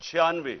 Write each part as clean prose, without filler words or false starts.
96,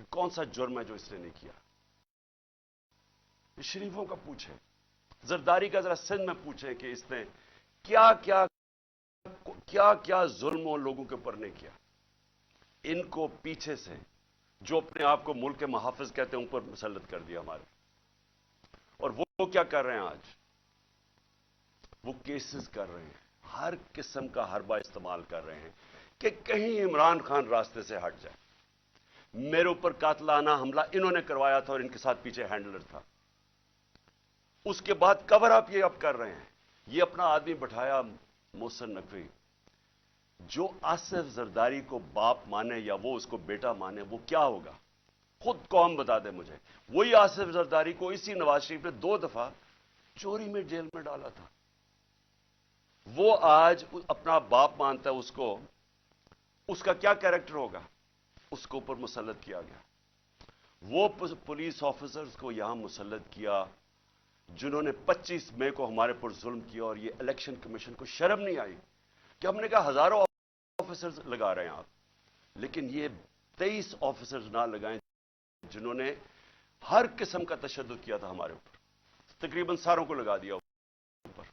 کہ کون سا جرم ہے جو اس نے نہیں کیا. شریفوں کا پوچھیں, زرداری کا ذرا سندھ میں پوچھیں کہ اس نے کیا کیا کیا کیا ظلم لوگوں کے اوپر نہیں کیا. ان کو پیچھے سے جو اپنے آپ کو ملک کے محافظ کہتے ہیں اوپر مسلط کر دیا ہمارے. اور وہ کیا کر رہے ہیں آج؟ وہ کیسز کر رہے ہیں, ہر قسم کا حربہ استعمال کر رہے ہیں کہ کہیں عمران خان راستے سے ہٹ جائے. میرے اوپر قاتلانہ حملہ انہوں نے کروایا تھا اور ان کے ساتھ پیچھے ہینڈلر تھا. اس کے بعد کور اپ یہ اب کر رہے ہیں. یہ اپنا آدمی بٹھایا محسن نقوی, جو آصف زرداری کو باپ مانے یا وہ اس کو بیٹا مانے, وہ کیا ہوگا خود قوم بتا دے مجھے. وہی آصف زرداری کو اسی نواز شریف نے 2 دفعہ چوری میں جیل میں ڈالا تھا. وہ آج اپنا باپ مانتا ہے اس کو, اس کا کیا کیریکٹر ہوگا؟ اس کو اوپر مسلط کیا گیا. وہ پولیس آفیسرز کو یہاں مسلط کیا جنہوں نے 25 مئی کو ہمارے پر ظلم کیا, اور یہ الیکشن کمیشن کو شرم نہیں آئی کہ ہم نے کہا ہزاروں آفیسرز لگا رہے ہیں آپ, لیکن یہ 23 آفیسرز نہ لگائیں جنہوں نے ہر قسم کا تشدد کیا تھا ہمارے اوپر. تقریباً ساروں کو لگا دیا اوپر.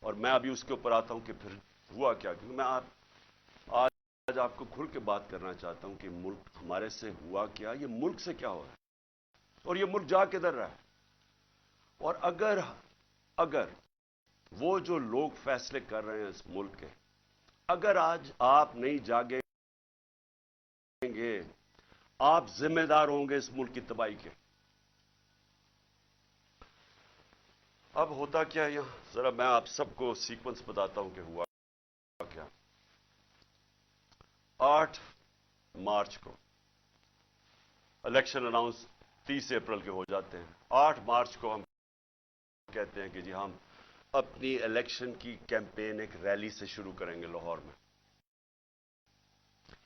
اور میں ابھی اس کے اوپر آتا ہوں کہ پھر ہوا کیا, کیونکہ میں آج آپ کو کھل کے بات کرنا چاہتا ہوں کہ ملک ہمارے سے ہوا کیا, یہ ملک سے کیا ہو رہا ہے, اور یہ ملک جا کدھر رہا ہے. اور اگر وہ جو لوگ فیصلے کر رہے ہیں اس ملک کے, اگر آج آپ نہیں جاگیں گے, آپ ذمہ دار ہوں گے اس ملک کی تباہی کے. اب ہوتا کیا ہے یہاں, ذرا میں آپ سب کو سیکوینس بتاتا ہوں کہ ہوا کیا. 8 مارچ کو الیکشن اناؤنس 30 اپریل کے ہو جاتے ہیں. 8 مارچ کو ہم کہتے ہیں کہ جی ہم اپنی الیکشن کی کیمپین ایک ریلی سے شروع کریں گے لاہور میں.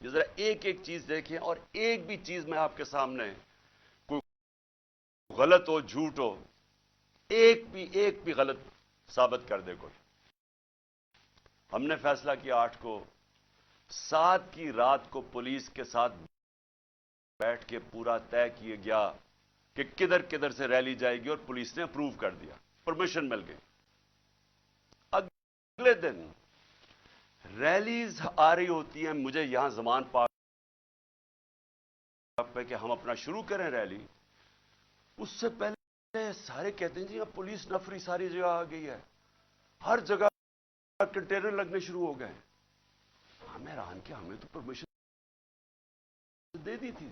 یہ ذرا ایک ایک چیز دیکھیں, اور ایک بھی چیز میں آپ کے سامنے, کوئی غلط ہو جھوٹ ہو, ایک بھی غلط ثابت کر دے کوئی. ہم نے فیصلہ کیا 8 کو, 7 کی رات کو پولیس کے ساتھ بیٹھ کے پورا طے کیا گیا کہ کدھر کدھر سے ریلی جائے گی, اور پولیس نے اپروو کر دیا, پرمیشن مل گئی. اگلے دن ریلیز آ رہی ہوتی ہیں, مجھے یہاں زمان پاک پہ کہ ہم اپنا شروع کریں ریلی. اس سے پہلے سارے کہتے ہیں جی اب پولیس نفری ساری جگہ آ گئی ہے, ہر جگہ کنٹینر لگنے شروع ہو گئے. ہمیں حیران کیا, ہمیں تو پرمیشن دے دی تھی.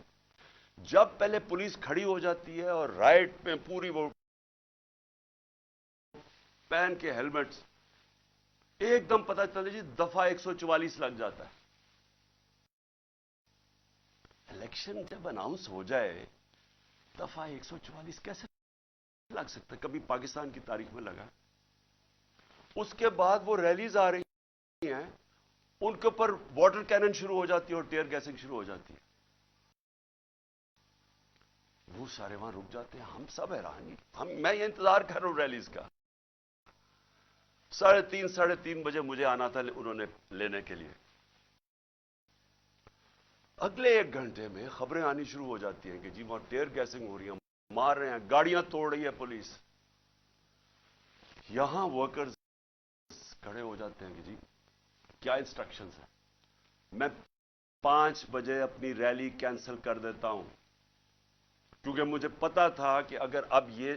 جب پہلے پولیس کھڑی ہو جاتی ہے اور رائٹ میں پوری وہ پہن کے ہیلمٹس, ایک دم پتہ چلتا جی دفعہ 144 لگ جاتا ہے. الیکشن جب اناؤنس ہو جائے دفعہ 144 کیسے لگ سکتا ہے؟ کبھی پاکستان کی تاریخ میں لگا؟ اس کے بعد وہ ریلیز آ رہی ہیں, ان کے اوپر واٹر کینن شروع ہو جاتی ہے اور ٹیئر گیسنگ شروع ہو جاتی ہے. وہ سارے وہاں رک جاتے ہیں. ہم سب حیران, میں یہ انتظار کر رہا ہوں ریلیز کا. 3:30 بجے مجھے آنا تھا انہوں نے لینے کے لیے. اگلے 1 گھنٹے میں خبریں آنی شروع ہو جاتی ہیں کہ جی وہاں ٹیئر گیسنگ ہو رہی ہے, مار رہے ہیں, گاڑیاں توڑ رہی ہے پولیس. یہاں ورکرز کھڑے ہو جاتے ہیں کہ جی کیا انسٹرکشنز ہیں. میں 5 بجے اپنی ریلی کینسل کر دیتا ہوں, کیونکہ مجھے پتا تھا کہ اگر اب یہ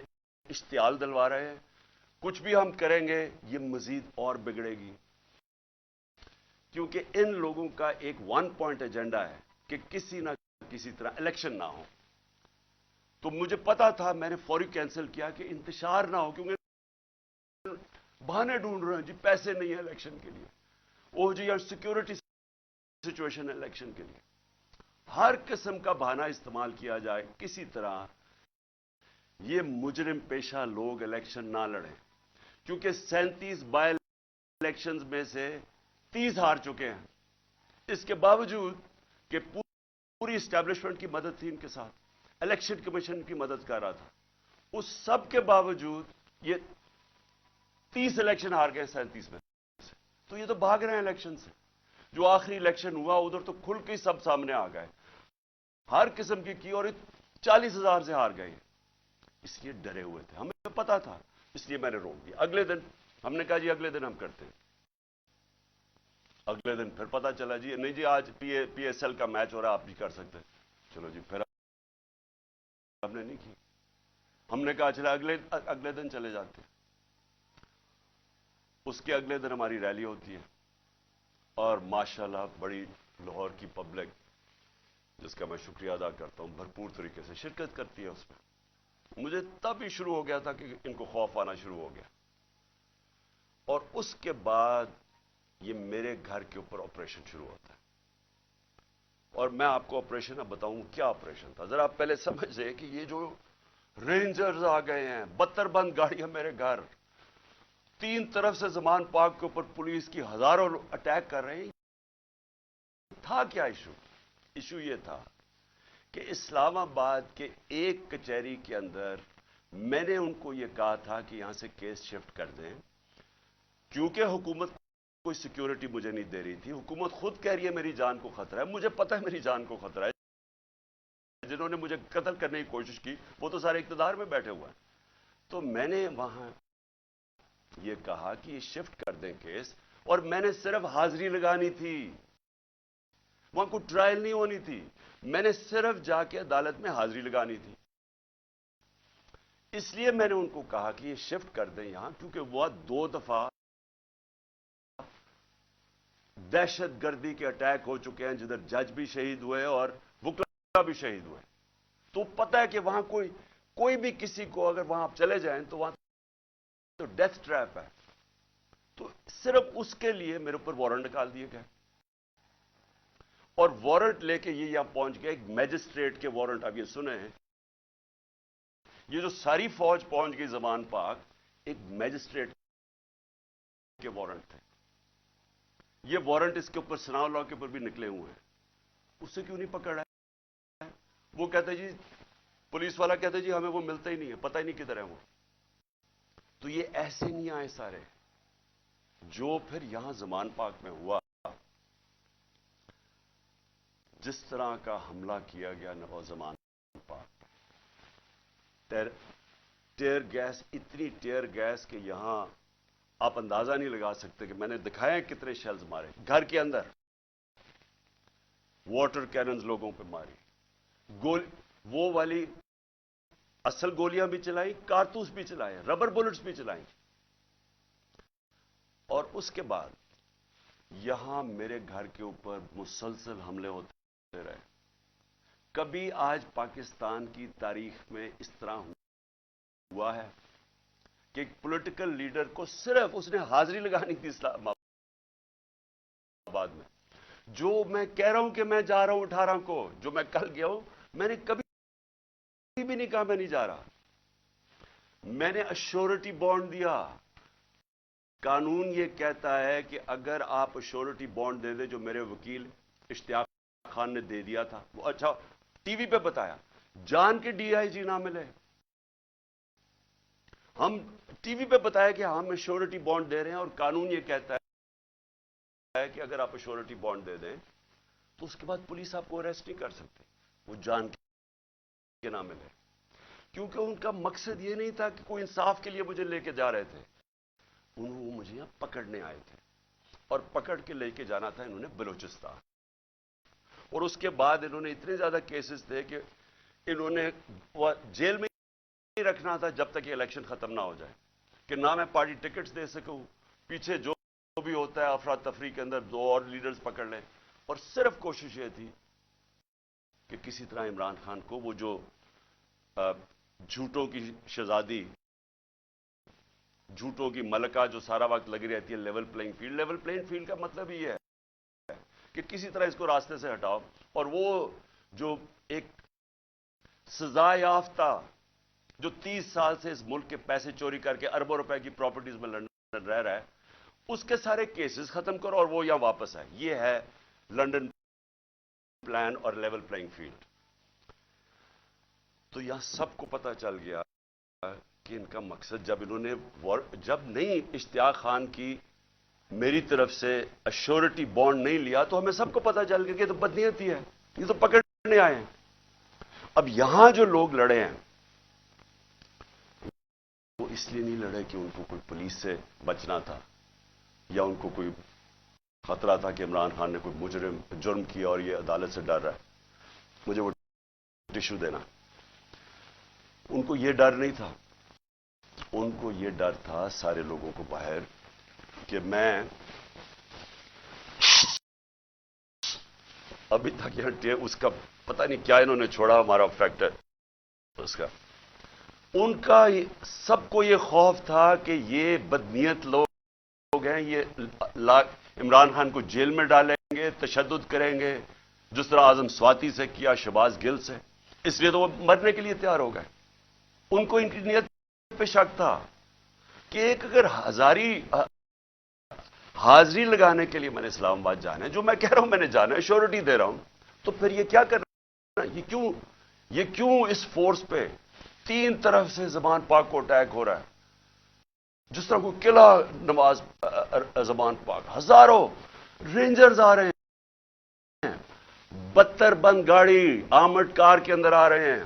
اشتعال دلوا رہے ہیں, کچھ بھی ہم کریں گے یہ مزید اور بگڑے گی. کیونکہ ان لوگوں کا ایک 1 پوائنٹ ایجنڈا ہے کہ کسی نہ کسی طرح الیکشن نہ ہو. تو مجھے پتا تھا, میں نے فوری کینسل کیا کہ انتشار نہ ہو, کیونکہ بہانے ڈھونڈ رہے ہیں جی پیسے نہیں ہیں الیکشن کے لیے, او جی یا سیکورٹی سچویشن الیکشن کے لیے. ہر قسم کا بہانہ استعمال کیا جائے کسی طرح یہ مجرم پیشہ لوگ الیکشن نہ لڑیں. کیونکہ 37 بائی الیکشنز میں سے 30 ہار چکے ہیں. اس کے باوجود کہ پوری اسٹیبلشمنٹ کی مدد تھی ان کے ساتھ, الیکشن کمیشن کی مدد کر رہا تھا, اس سب کے باوجود یہ 30 الیکشن ہار گئے 37 میں سے. تو یہ تو بھاگ رہے ہیں الیکشن سے. جو آخری الیکشن ہوا ادھر تو کھل کے سب سامنے آ گئے. ہر قسم کی اور 40,000 سے ہار گئے. اس لیے ڈرے ہوئے تھے, ہمیں پتا تھا, اس لیے میں نے روک دیا. اگلے دن ہم نے کہا جی اگلے دن ہم کرتے ہیں. اگلے دن پھر پتا چلا جی نہیں جی آج پی ایس ایل کا میچ ہو رہا ہے, آپ نہیں کر سکتے. چلو جی پھر ہم نے نہیں کی. ہم نے کہا چلا اگلے دن چلے جاتے. اس کے اگلے دن ہماری ریلی ہوتی ہے اور ماشاءاللہ بڑی لاہور کی پبلک, جس کا میں شکریہ ادا کرتا ہوں, بھرپور طریقے سے شرکت کرتی ہے اس میں. مجھے تب ہی شروع ہو گیا تھا کہ ان کو خوف آنا شروع ہو گیا. اور اس کے بعد یہ میرے گھر کے اوپر آپریشن شروع ہوتا ہے. اور میں آپ کو آپریشن اب بتاؤں کیا آپریشن تھا. ذرا آپ پہلے سمجھ لیں کہ یہ جو رینجرز آ گئے ہیں, 72 بند گاڑیاں میرے گھر, 3 طرف سے زمان پاک کے اوپر پولیس کی ہزاروں اٹیک کر رہے ہیں. تھا کیا ایشو؟ ایشو یہ تھا کہ اسلام آباد کے ایک کچہری کے اندر میں نے ان کو یہ کہا تھا کہ یہاں سے کیس شفٹ کر دیں, کیونکہ حکومت کوئی سیکیورٹی مجھے نہیں دے رہی تھی. حکومت خود کہہ رہی ہے میری جان کو خطرہ ہے, مجھے پتا ہے میری جان کو خطرہ ہے. جنہوں نے مجھے قتل کرنے کی کوشش کی وہ تو سارے اقتدار میں بیٹھے ہوئے ہیں. تو میں نے وہاں یہ کہا کہ یہ شفٹ کر دیں کیس, اور میں نے صرف حاضری لگانی تھی, وہاں کوئی ٹرائل نہیں ہونی تھی. میں نے صرف جا کے عدالت میں حاضری لگانی تھی. اس لیے میں نے ان کو کہا کہ یہ شفٹ کر دیں یہاں, کیونکہ وہ 2 دفعہ دہشت گردی کے اٹیک ہو چکے ہیں جدھر جج بھی شہید ہوئے اور وکلا بھی شہید ہوئے. تو پتہ ہے کہ وہاں کوئی بھی کسی کو اگر وہاں آپ چلے جائیں تو وہاں تو ڈیتھ ٹریپ ہے. تو صرف اس کے لیے میرے اوپر وارنٹ نکال دیے گئے, اور وارنٹ لے کے یہ یہاں پہنچ گئے. ایک میجسٹریٹ کے وارنٹ, اب یہ سنیں, یہ جو ساری فوج پہنچ گئی زمان پاک, ایک میجسٹریٹ کے وارنٹ تھے. یہ وارنٹ اس کے اوپر سناؤ لا کے اوپر بھی نکلے ہوئے ہیں. اسے کیوں نہیں پکڑا ہے؟ وہ کہتے جی, پولیس والا کہتے جی ہمیں وہ ملتا ہی نہیں ہے, پتہ ہی نہیں کدھر ہے وہ. تو یہ ایسے نہیں آئے سارے. جو پھر یہاں زمان پاک میں ہوا, جس طرح کا حملہ کیا گیا زمان پاک, ٹیئر گیس, اتنی ٹیئر گیس کہ یہاں آپ اندازہ نہیں لگا سکتے کہ میں نے دکھائے کتنے شیلز مارے گھر کے اندر. واٹر کیننز لوگوں پہ ماری, وہ والی اصل گولیاں بھی چلائیں, کارتوس بھی چلائے, ربر بلٹس بھی چلائیں. اور اس کے بعد یہاں میرے گھر کے اوپر مسلسل حملے ہوتے رہے. کبھی آج پاکستان کی تاریخ میں اس طرح ہوا ہے کہ ایک پولیٹیکل لیڈر کو صرف اس نے حاضری لگانی تھی اسلام آباد میں. جو میں کہہ رہا ہوں کہ میں جا رہا ہوں 18 کو, جو میں کل گیا ہوں, میں نے کبھی بھی نہیں کہا میں نہیں جا رہا. میں نے ایشورٹی بانڈ دیا. قانون یہ کہتا ہے کہ اگر آپ ایشورٹی بانڈ دے دیں, جو میرے وکیل اشتیاق خان نے دے دیا تھا, وہ اچھا ٹی وی پہ بتایا, جان کے ڈی آئی جی نہ ملے, ہم ٹی وی پہ بتایا کہ ہم ایشورٹی بانڈ دے رہے ہیں, اور قانون یہ کہتا ہے کہ اگر آپ ایشورٹی بانڈ دے دیں تو اس کے بعد پولیس آپ کو اریسٹ نہیں کر سکتے, وہ جان کے نہ ملے. کیونکہ ان کا مقصد یہ نہیں تھا کہ کوئی انصاف کے لیے مجھے لے کے جا رہے تھے, وہ مجھے یہاں پکڑنے آئے تھے, اور پکڑ کے لے کے جانا تھا انہوں نے بلوچستان. اور اس کے بعد انہوں نے اتنے زیادہ کیسز تھے کہ انہوں نے جیل میں ہی رکھنا تھا جب تک یہ الیکشن ختم نہ ہو جائے, کہ نہ میں پارٹی ٹکٹس دے سکوں, پیچھے جو بھی ہوتا ہے افراتفری کے اندر 2 اور لیڈرز پکڑ لیں. اور صرف کوشش یہ تھی کہ کسی طرح عمران خان کو, وہ جو جھوٹوں کی شہزادی, جھوٹوں کی ملکہ جو سارا وقت لگی رہتی ہے level playing field. Level playing field کا مطلب یہ ہے کہ کسی طرح اس کو راستے سے ہٹاؤ. اور وہ جو ایک سزا یافتہ جو 30 سال سے اس ملک کے پیسے چوری کر کے اربوں روپے کی پراپرٹیز میں لندن رہ رہا ہے, اس کے سارے کیسز ختم کرو اور وہ یہاں واپس آئے. یہ ہے لنڈن پلان اور لیول پلینگ فیلڈ. تو یہاں سب کو پتا چل گیا کہ ان کا مقصد, جب انہوں نے جب نہیں اشتیاق خان کی میری طرف سے ایشورٹی بانڈ نہیں لیا, تو ہمیں سب کو پتا چل گیا کہ یہ تو بدنیتی ہے, یہ تو پکڑنے آئے ہیں. اب یہاں جو لوگ لڑے ہیں وہ اس لیے نہیں لڑے کہ ان کو کوئی پولیس سے بچنا تھا یا ان کو کوئی خطرہ تھا کہ عمران خان نے کوئی جرم کیا اور یہ عدالت سے ڈر رہا ہے مجھے وہ ٹشو دینا. ان کو یہ ڈر نہیں تھا. ان کو یہ ڈر تھا سارے لوگوں کو باہر کہ میں ابھی تک یہ اس کا پتہ نہیں کیا انہوں نے چھوڑا ہمارا فیکٹر اس کا. ان کا سب کو یہ خوف تھا کہ یہ بدنیت لوگ ہیں, یہ عمران خان کو جیل میں ڈالیں گے, تشدد کریں گے جس طرح اعظم سواتی سے کیا, شہباز گل سے. اس لیے تو وہ مرنے کے لیے تیار ہو گئے. ان کو ان کی نیت پہ شک تھا کہ ایک اگر حاضری لگانے کے لیے میں نے اسلام آباد جانا ہے, جو میں کہہ رہا ہوں میں نے جانا ہے, شیورٹی دے رہا ہوں, تو پھر یہ کیا کر رہا ہے, یہ کیوں اس فورس پہ 3 طرف سے زمان پاک کو اٹیک ہو رہا ہے, جس طرح کوئی قلعہ نواز زمان پاک, ہزاروں رینجرز آ رہے ہیں, 72 بند گاڑی آرمڈ کار کے اندر آ رہے ہیں,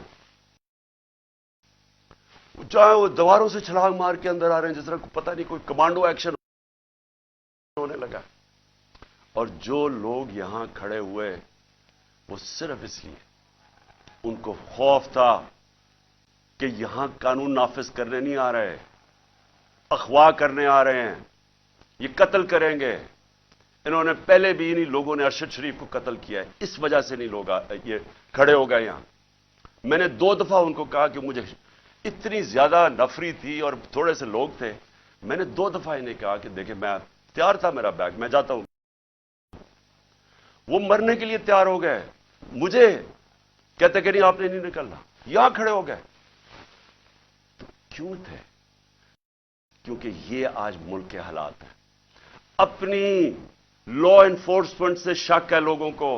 چاہے وہ دیواروں سے چھلانگ مار کے اندر آ رہے ہیں جس طرح پتہ نہیں کوئی کمانڈو ایکشن ہونے لگا. اور جو لوگ یہاں کھڑے ہوئے وہ صرف اس لیے ان کو خوف تھا کہ یہاں قانون نافذ کرنے نہیں آ رہے, اغوا کرنے آ رہے ہیں, یہ قتل کریں گے. انہوں نے پہلے بھی انہی لوگوں نے ارشد شریف کو قتل کیا ہے, اس وجہ سے نہیں لوگ یہ کھڑے ہو گئے یہاں. میں نے 2 دفعہ ان کو کہا کہ مجھے اتنی زیادہ نفری تھی اور تھوڑے سے لوگ تھے, میں نے 2 دفعہ انہیں کہا کہ دیکھیں میں تیار تھا, میرا بیگ میں جاتا ہوں. وہ مرنے کے لیے تیار ہو گئے, مجھے کہتے کہ نہیں آپ نے نہیں نکلنا, یہاں کھڑے ہو گئے. تو کیوں تھے؟ کیونکہ یہ آج ملک کے حالات ہیں. اپنی لا انفورسمنٹ سے شک ہے لوگوں کو.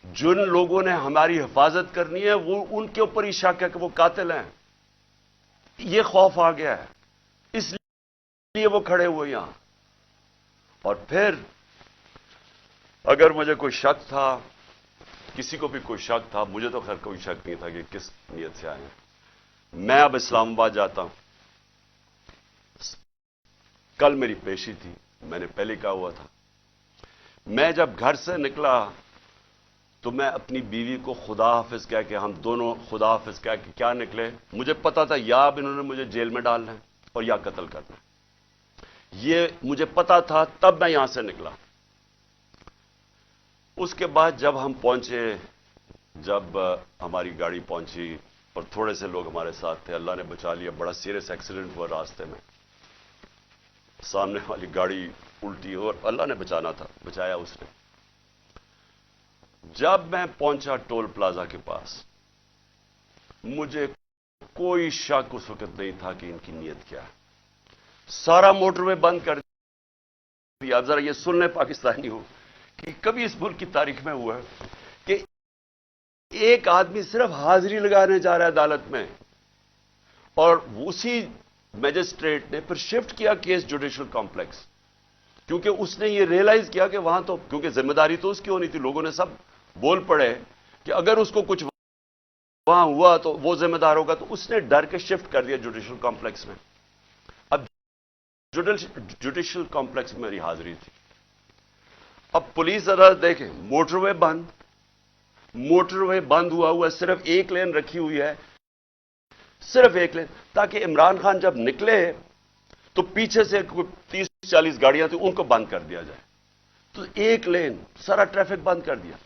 جن لوگوں نے ہماری حفاظت کرنی ہے وہ ان کے اوپر ہی شک ہے کہ وہ قاتل ہیں. یہ خوف آ گیا ہے, اس لیے وہ کھڑے ہوئے یہاں. اور پھر اگر مجھے کوئی شک تھا, کسی کو بھی کوئی شک تھا, مجھے تو خیر کوئی شک نہیں تھا کہ کس نیت سے آئے ہیں. میں اب اسلام آباد جاتا ہوں. کل میری پیشی تھی, میں نے پہلے کہا ہوا تھا. میں جب گھر سے نکلا تو میں اپنی بیوی کو خدا حافظ کہہ کے, ہم دونوں خدا حافظ کہہ کے کیا نکلے. مجھے پتا تھا یا اب انہوں نے مجھے جیل میں ڈالنا ہے اور یا قتل کرنا ہے, یہ مجھے پتا تھا, تب میں یہاں سے نکلا. اس کے بعد جب ہم پہنچے, جب ہماری گاڑی پہنچی اور تھوڑے سے لوگ ہمارے ساتھ تھے, اللہ نے بچا لیا. بڑا سیریس ایکسیڈنٹ ہوا راستے میں, سامنے والی گاڑی الٹی اور اللہ نے بچانا تھا, بچایا اس نے. جب میں پہنچا ٹول پلازا کے پاس, مجھے کوئی شک اس وقت نہیں تھا کہ ان کی نیت کیا ہے. سارا موٹر وے بند کر دیا. اب ذرا یہ سن لیں پاکستانی ہو کہ کبھی اس ملک کی تاریخ میں ہوا ہے کہ ایک آدمی صرف حاضری لگانے جا رہا ہے عدالت میں, اور اسی میجسٹریٹ نے پھر شفٹ کیا کیس جوڈیشل کمپلیکس, کیونکہ اس نے یہ ریئلائز کیا کہ وہاں تو کیونکہ ذمہ داری تو اس کی ہونی تھی. لوگوں نے سب بول پڑے کہ اگر اس کو کچھ وہاں ہوا تو وہ ذمہ دار ہوگا, تو اس نے ڈر کے شفٹ کر دیا جوڈیشل کمپلیکس میں. اب جوڈیشل کمپلیکس میں میری حاضری تھی. اب پولیس عدالت دیکھیں, موٹر وے بند, موٹر وے بند ہوا صرف ایک لین رکھی ہوئی ہے, صرف ایک لین, تاکہ عمران خان جب نکلے تو پیچھے سے کوئی 30-40 گاڑیاں تھیں ان کو بند کر دیا جائے. تو ایک لین, سارا ٹریفک بند کر دیا.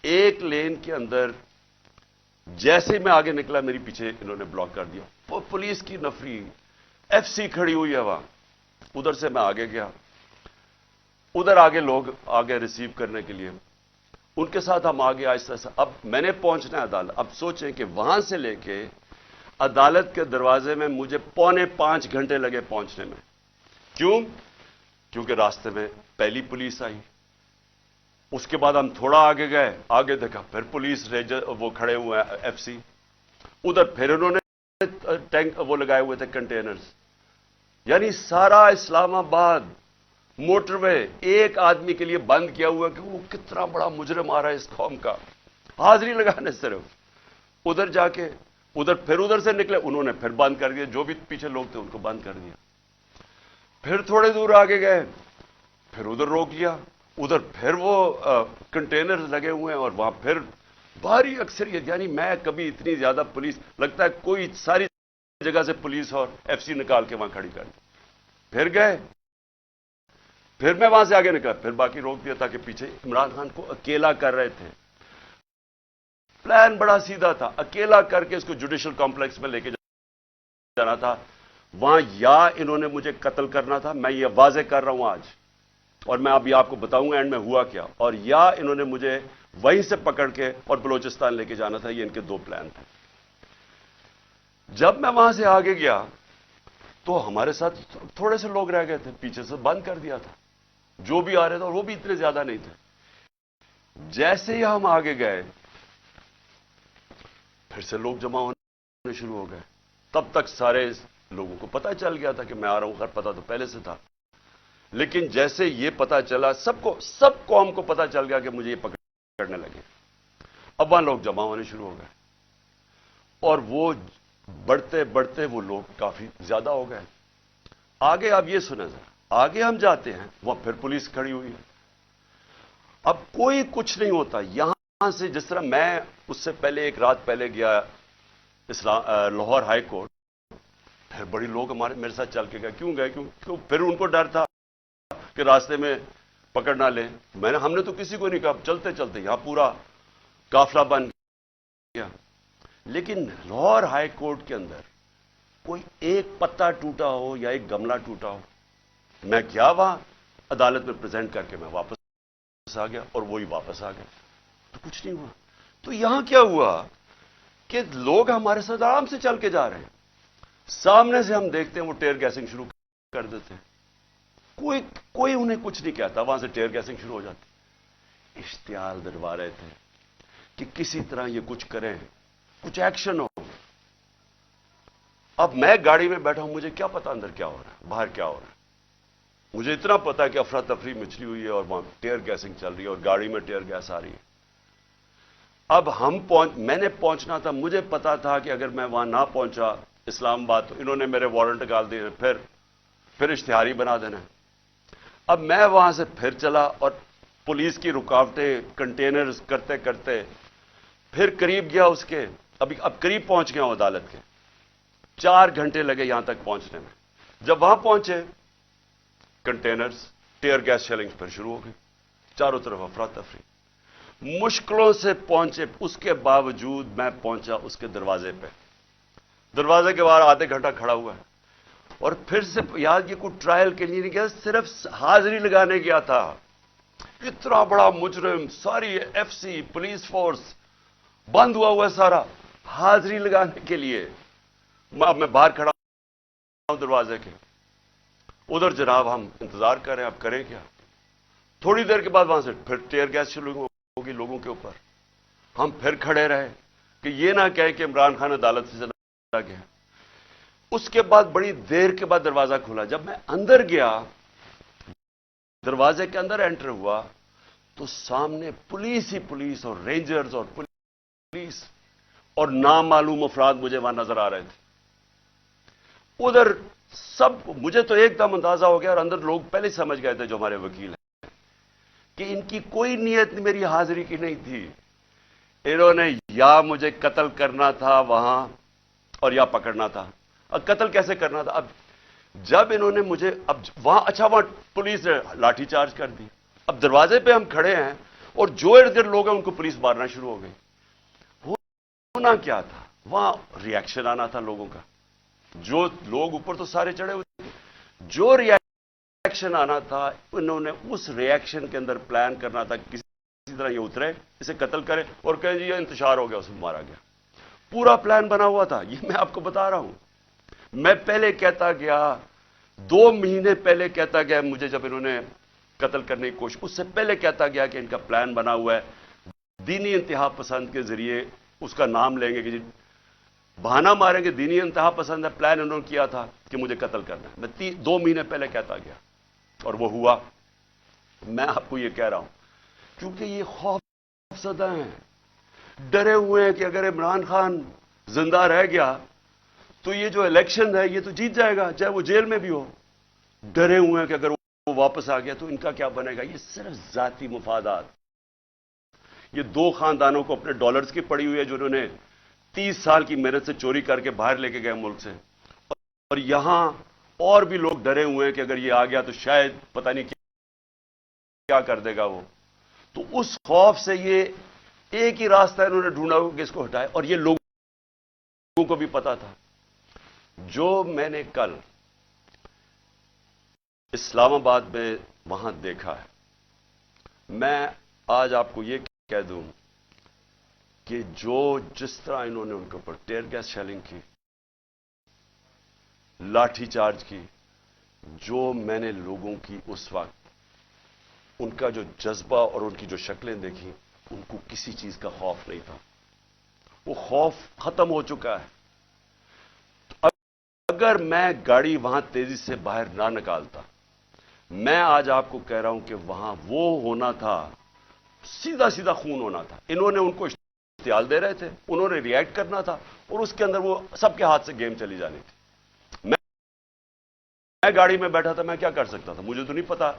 ایک لین کے اندر جیسے میں آگے نکلا میری پیچھے انہوں نے بلاک کر دیا. پولیس کی نفری, ایف سی کھڑی ہوئی ہے وہاں. ادھر سے میں آگے گیا, ادھر آگے لوگ آگے ریسیو کرنے کے لیے, ان کے ساتھ ہم آگے آہستہ آہستہ. اب میں نے پہنچنا ہے عدالت. اب سوچیں کہ وہاں سے لے کے عدالت کے دروازے میں مجھے 4.25 گھنٹے لگے پہنچنے میں. کیوں؟ کیونکہ راستے میں پہلی پولیس آئی, اس کے بعد ہم تھوڑا آگے گئے, آگے دیکھا پھر پولیس وہ کھڑے ہوئے ہیں ایف سی, ادھر پھر انہوں نے ٹینک وہ لگائے ہوئے تھے کنٹینرز. یعنی سارا اسلام آباد موٹر وے ایک آدمی کے لیے بند کیا ہوا کہ وہ کتنا بڑا مجرم آ رہا ہے اس قوم کا, حاضری لگانے صرف. ادھر جا کے ادھر سے نکلے, انہوں نے پھر بند کر دیا, جو بھی پیچھے لوگ تھے ان کو بند کر دیا. پھر تھوڑے دور آگے گئے, پھر ادھر روک لیا, ادھر پھر وہ کنٹینر لگے ہوئے ہیں اور وہاں پھر بھاری اکثریت, یعنی میں کبھی اتنی زیادہ پولیس, لگتا ہے کوئی ساری جگہ سے پولیس اور ایف سی نکال کے وہاں کھڑی کر دی. پھر گئے, پھر میں وہاں سے آگے نکلا, پھر باقی روک دیا تاکہ پیچھے عمران خان کو اکیلا کر رہے تھے. پلان بڑا سیدھا تھا, اکیلا کر کے اس کو جوڈیشل کمپلیکس میں لے کے جانا تھا. وہاں یا انہوں نے مجھے قتل کرنا تھا, میں یہ واضح کر رہا ہوں آج, اور میں ابھی آپ کو بتاؤں گا اینڈ میں ہوا کیا, اور یا انہوں نے مجھے وہیں سے پکڑ کے اور بلوچستان لے کے جانا تھا. یہ ان کے دو پلان تھے. جب میں وہاں سے آگے گیا تو ہمارے ساتھ تھوڑے سے لوگ رہ گئے تھے, پیچھے سے بند کر دیا تھا جو بھی آ رہے تھے, اور وہ بھی اتنے زیادہ نہیں تھے. جیسے ہی ہم آگے گئے پھر سے لوگ جمع ہونے شروع ہو گئے. تب تک سارے لوگوں کو پتہ چل گیا تھا کہ میں آ رہا ہوں, خیر پتہ تو پہلے سے تھا, لیکن جیسے یہ پتہ چلا سب قوم کو پتہ چل گیا کہ مجھے یہ پکڑنے لگے. اب وہاں لوگ جمع ہونے شروع ہو گئے, اور وہ بڑھتے بڑھتے وہ لوگ کافی زیادہ ہو گئے. آگے آپ یہ سنیں ذرا, آگے ہم جاتے ہیں وہاں پھر پولیس کھڑی ہوئی ہے. اب کوئی کچھ نہیں ہوتا. یہاں سے جس طرح میں اس سے پہلے ایک رات پہلے گیا لاہور ہائی کورٹ, پھر بڑی لوگ میرے ساتھ چل کے گئے. کیوں گئے؟ کیوں پھر ان کو ڈر تھا کہ راستے میں پکڑ نہ لیں. ہم نے تو کسی کو نہیں کہا, چلتے چلتے یہاں پورا قافلہ بن گیا. لیکن لاہور ہائی کورٹ کے اندر کوئی ایک پتا ٹوٹا ہو یا ایک گملہ ٹوٹا ہو. میں گیا وہاں عدالت میں پریزنٹ کر کے میں واپس آ گیا, اور وہی واپس آ گئے, تو کچھ نہیں ہوا. تو یہاں کیا ہوا کہ لوگ ہمارے ساتھ آرام سے چل کے جا رہے ہیں, سامنے سے ہم دیکھتے ہیں وہ ٹیئر گیسنگ شروع کر دیتے ہیں. کوئی انہیں کچھ نہیں کہتا, وہاں سے ٹیئر گیسنگ شروع ہو جاتی. اشتعال دلوا رہے تھے کہ کسی طرح یہ کچھ کریں, کچھ ایکشن ہو. اب میں گاڑی میں بیٹھا ہوں, مجھے کیا پتا اندر کیا ہو رہا ہے, باہر کیا ہو رہا ہے. مجھے اتنا پتا ہے کہ افراتفری مچلی ہوئی ہے اور وہاں ٹیئر گیسنگ چل رہی ہے اور گاڑی میں ٹیئر گیس آ رہی ہے. اب میں نے پہنچنا تھا, مجھے پتا تھا کہ اگر میں وہاں نہ پہنچا اسلام آباد تو انہوں نے میرے وارنٹ نکال دیے, پھر اشتہاری بنا دینا. اب میں وہاں سے پھر چلا, اور پولیس کی رکاوٹیں کنٹینرز کرتے کرتے پھر قریب گیا اس کے, اب قریب پہنچ گیا ہوں عدالت کے. 4 گھنٹے لگے یہاں تک پہنچنے میں. جب وہاں پہنچے کنٹینرز, ٹیئر گیس شیلنگ پھر شروع ہو گئی, چاروں طرف افراتفری. مشکلوں سے پہنچے, اس کے باوجود میں پہنچا اس کے دروازے پہ. دروازے کے باہر آدھے گھنٹہ کھڑا ہوا ہے, اور پھر سے یاد یہ کوئی ٹرائل کے لیے نہیں گیا, صرف حاضری لگانے گیا تھا. اتنا بڑا مجرم, ساری ایف سی پولیس فورس بند ہوا سارا, حاضری لگانے کے لیے. اب میں باہر کھڑا ہوں دروازے کے, ادھر جناب ہم انتظار کر رہے ہیں, اب کریں کیا. تھوڑی دیر کے بعد وہاں سے پھر ٹیئر گیس شروع ہوگی لوگوں کے اوپر. ہم پھر کھڑے رہے کہ یہ نہ کہے کہ عمران خان عدالت سے چلا گیا. اس کے بعد بڑی دیر کے بعد دروازہ کھلا. جب میں اندر گیا, دروازے کے اندر انٹر ہوا, تو سامنے پولیس ہی پولیس اور رینجرز اور پولیس اور نامعلوم افراد مجھے وہاں نظر آ رہے تھے. ادھر سب, مجھے تو ایک دم اندازہ ہو گیا, اور اندر لوگ پہلے سمجھ گئے تھے جو ہمارے وکیل ہیں کہ ان کی کوئی نیت میری حاضری کی نہیں تھی. انہوں نے یا مجھے قتل کرنا تھا وہاں, اور یا پکڑنا تھا. اب قتل کیسے کرنا تھا؟ اب جب انہوں نے مجھے, اب وہاں اچھا وہاں پولیس نے لاٹھی چارج کر دی. اب دروازے پہ ہم کھڑے ہیں, اور جو ارد گرد لوگ ہیں ان کو پولیس مارنا شروع ہو گئی. ہونا کیا تھا, وہاں ری ایکشن آنا تھا لوگوں کا. جو لوگ اوپر تو سارے چڑھے ہوئے تھے, جو ری ایکشن آنا تھا انہوں نے اس ری ایکشن کے اندر پلان کرنا تھا کسی طرح یہ اترے, اسے قتل کرے اور کہیں جی یہ انتشار ہو گیا, اس میں مارا گیا. پورا پلان بنا ہوا تھا. یہ میں آپ کو بتا رہا ہوں. میں پہلے کہتا گیا, 2 مہینے پہلے کہتا گیا, مجھے جب انہوں نے قتل کرنے کی کوشش, اس سے پہلے کہتا گیا کہ ان کا پلان بنا ہوا ہے, دینی انتہا پسند کے ذریعے اس کا نام لیں گے کہ بہانہ ماریں گے, دینی انتہا پسند ہے, پلان انہوں نے کیا تھا کہ مجھے قتل کرنا ہے. میں 2 مہینے پہلے کہتا گیا, اور وہ ہوا. میں آپ کو یہ کہہ رہا ہوں کیونکہ یہ خوف زدہ ہیں. ڈرے ہوئے ہیں کہ اگر عمران خان زندہ رہ گیا تو یہ جو الیکشن ہے یہ تو جیت جائے گا چاہے وہ جیل میں بھی ہو. ڈرے ہوئے ہیں کہ اگر وہ واپس آ گیا تو ان کا کیا بنے گا. یہ صرف ذاتی مفادات. یہ دو خاندانوں کو اپنے ڈالرز کی پڑی ہوئی ہے جنہوں نے 30 سال کی محنت سے چوری کر کے باہر لے کے گئے ملک سے. اور یہاں اور بھی لوگ ڈرے ہوئے ہیں کہ اگر یہ آ گیا تو شاید پتہ نہیں کیا کر دے گا وہ. تو اس خوف سے یہ ایک ہی راستہ انہوں نے ڈھونڈا کہ اس کو ہٹائے. اور یہ لوگوں کو بھی پتا تھا. جو میں نے کل اسلام آباد میں وہاں دیکھا ہے, میں آج آپ کو یہ کہہ دوں کہ جس طرح انہوں نے ان کے اوپر ٹیئر گیس شیلنگ کی, لاٹھی چارج کی, جو میں نے لوگوں کی اس وقت ان کا جو جذبہ اور ان کی جو شکلیں دیکھی, ان کو کسی چیز کا خوف نہیں تھا. وہ خوف ختم ہو چکا ہے. اگر میں گاڑی وہاں تیزی سے باہر نہ نکالتا, میں آج آپ کو کہہ رہا ہوں کہ وہاں وہ ہونا تھا, سیدھا سیدھا خون ہونا تھا. انہوں نے ان کو اشتعال دے رہے تھے, انہوں نے ریئیکٹ کرنا تھا, اور اس کے اندر وہ سب کے ہاتھ سے گیم چلی جانی تھی. میں گاڑی میں بیٹھا تھا, میں کیا کر سکتا تھا؟ مجھے تو نہیں پتا,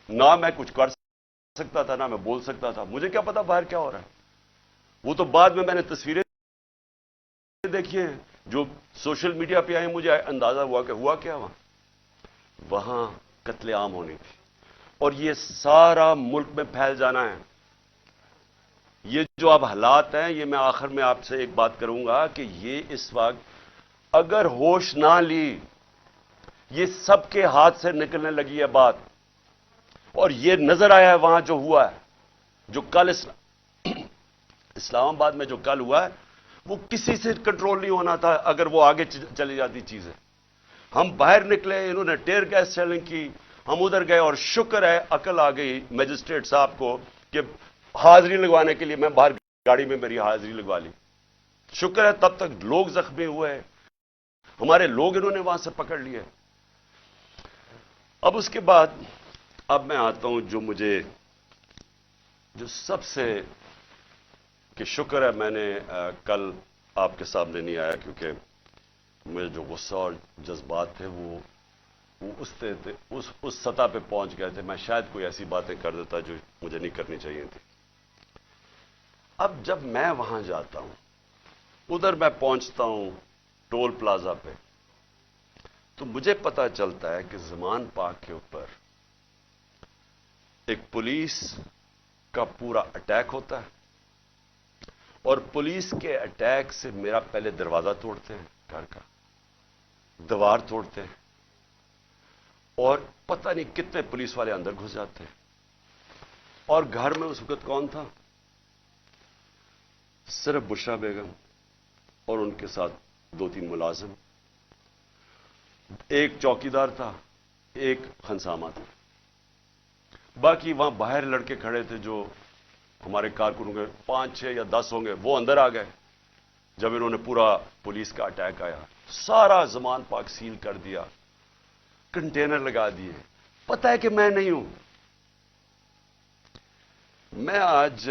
نہ میں کچھ کر سکتا تھا نہ میں بول سکتا تھا. مجھے کیا پتا باہر کیا ہو رہا ہے. وہ تو بعد میں نے تصویریں دیکھی ہیں جو سوشل میڈیا پہ آئی, مجھے اندازہ ہوا کہ ہوا کیا وہاں قتل عام ہونی تھی. اور یہ سارا ملک میں پھیل جانا ہے. یہ جو اب حالات ہیں, یہ میں آخر میں آپ سے ایک بات کروں گا کہ یہ اس وقت اگر ہوش نہ لی, یہ سب کے ہاتھ سے نکلنے لگی ہے بات. اور یہ نظر آیا ہے وہاں جو ہوا ہے, جو کل اسلام آباد میں جو کل ہوا ہے, وہ کسی سے کنٹرول نہیں ہونا تھا اگر وہ آگے چلی جاتی چیزیں. ہم باہر نکلے, انہوں نے ٹیئر گیس شیلنگ کی, ہم ادھر گئے, اور شکر ہے عقل آ گئی میجسٹریٹ صاحب کو کہ حاضری لگوانے کے لیے میں باہر گاڑی میں میری حاضری لگوا لی. شکر ہے تب تک لوگ زخمی ہوئے, ہمارے لوگ انہوں نے وہاں سے پکڑ لیے. اب اس کے بعد اب میں آتا ہوں جو سب سے کہ شکر ہے میں نے کل آپ کے سامنے نہیں آیا, کیونکہ میرے جو غصہ اور جذبات تھے وہ اس سطح پہ پہنچ گئے تھے. میں شاید کوئی ایسی باتیں کر دیتا جو مجھے نہیں کرنی چاہیے تھی. اب جب میں وہاں جاتا ہوں, ادھر میں پہنچتا ہوں ٹول پلازا پہ, تو مجھے پتا چلتا ہے کہ زمان پاک کے اوپر ایک پولیس کا پورا اٹیک ہوتا ہے, اور پولیس کے اٹیک سے میرا پہلے دروازہ توڑتے ہیں, گھر کا دیوار توڑتے ہیں, اور پتہ نہیں کتنے پولیس والے اندر گھس جاتے ہیں. اور گھر میں اس وقت کون تھا؟ صرف بشرا بیگم اور ان کے ساتھ 2-3 ملازم, ایک چوکیدار تھا, ایک خنسامہ تھا. باقی وہاں باہر لڑکے کھڑے تھے جو ہمارے کارکنوں کے 5-6 یا 10 ہوں گے, وہ اندر آ گئے جب انہوں نے پورا پولیس کا اٹیک آیا. سارا زمان پاک سیل کر دیا, کنٹینر لگا دیے. پتہ ہے کہ میں نہیں ہوں. میں آج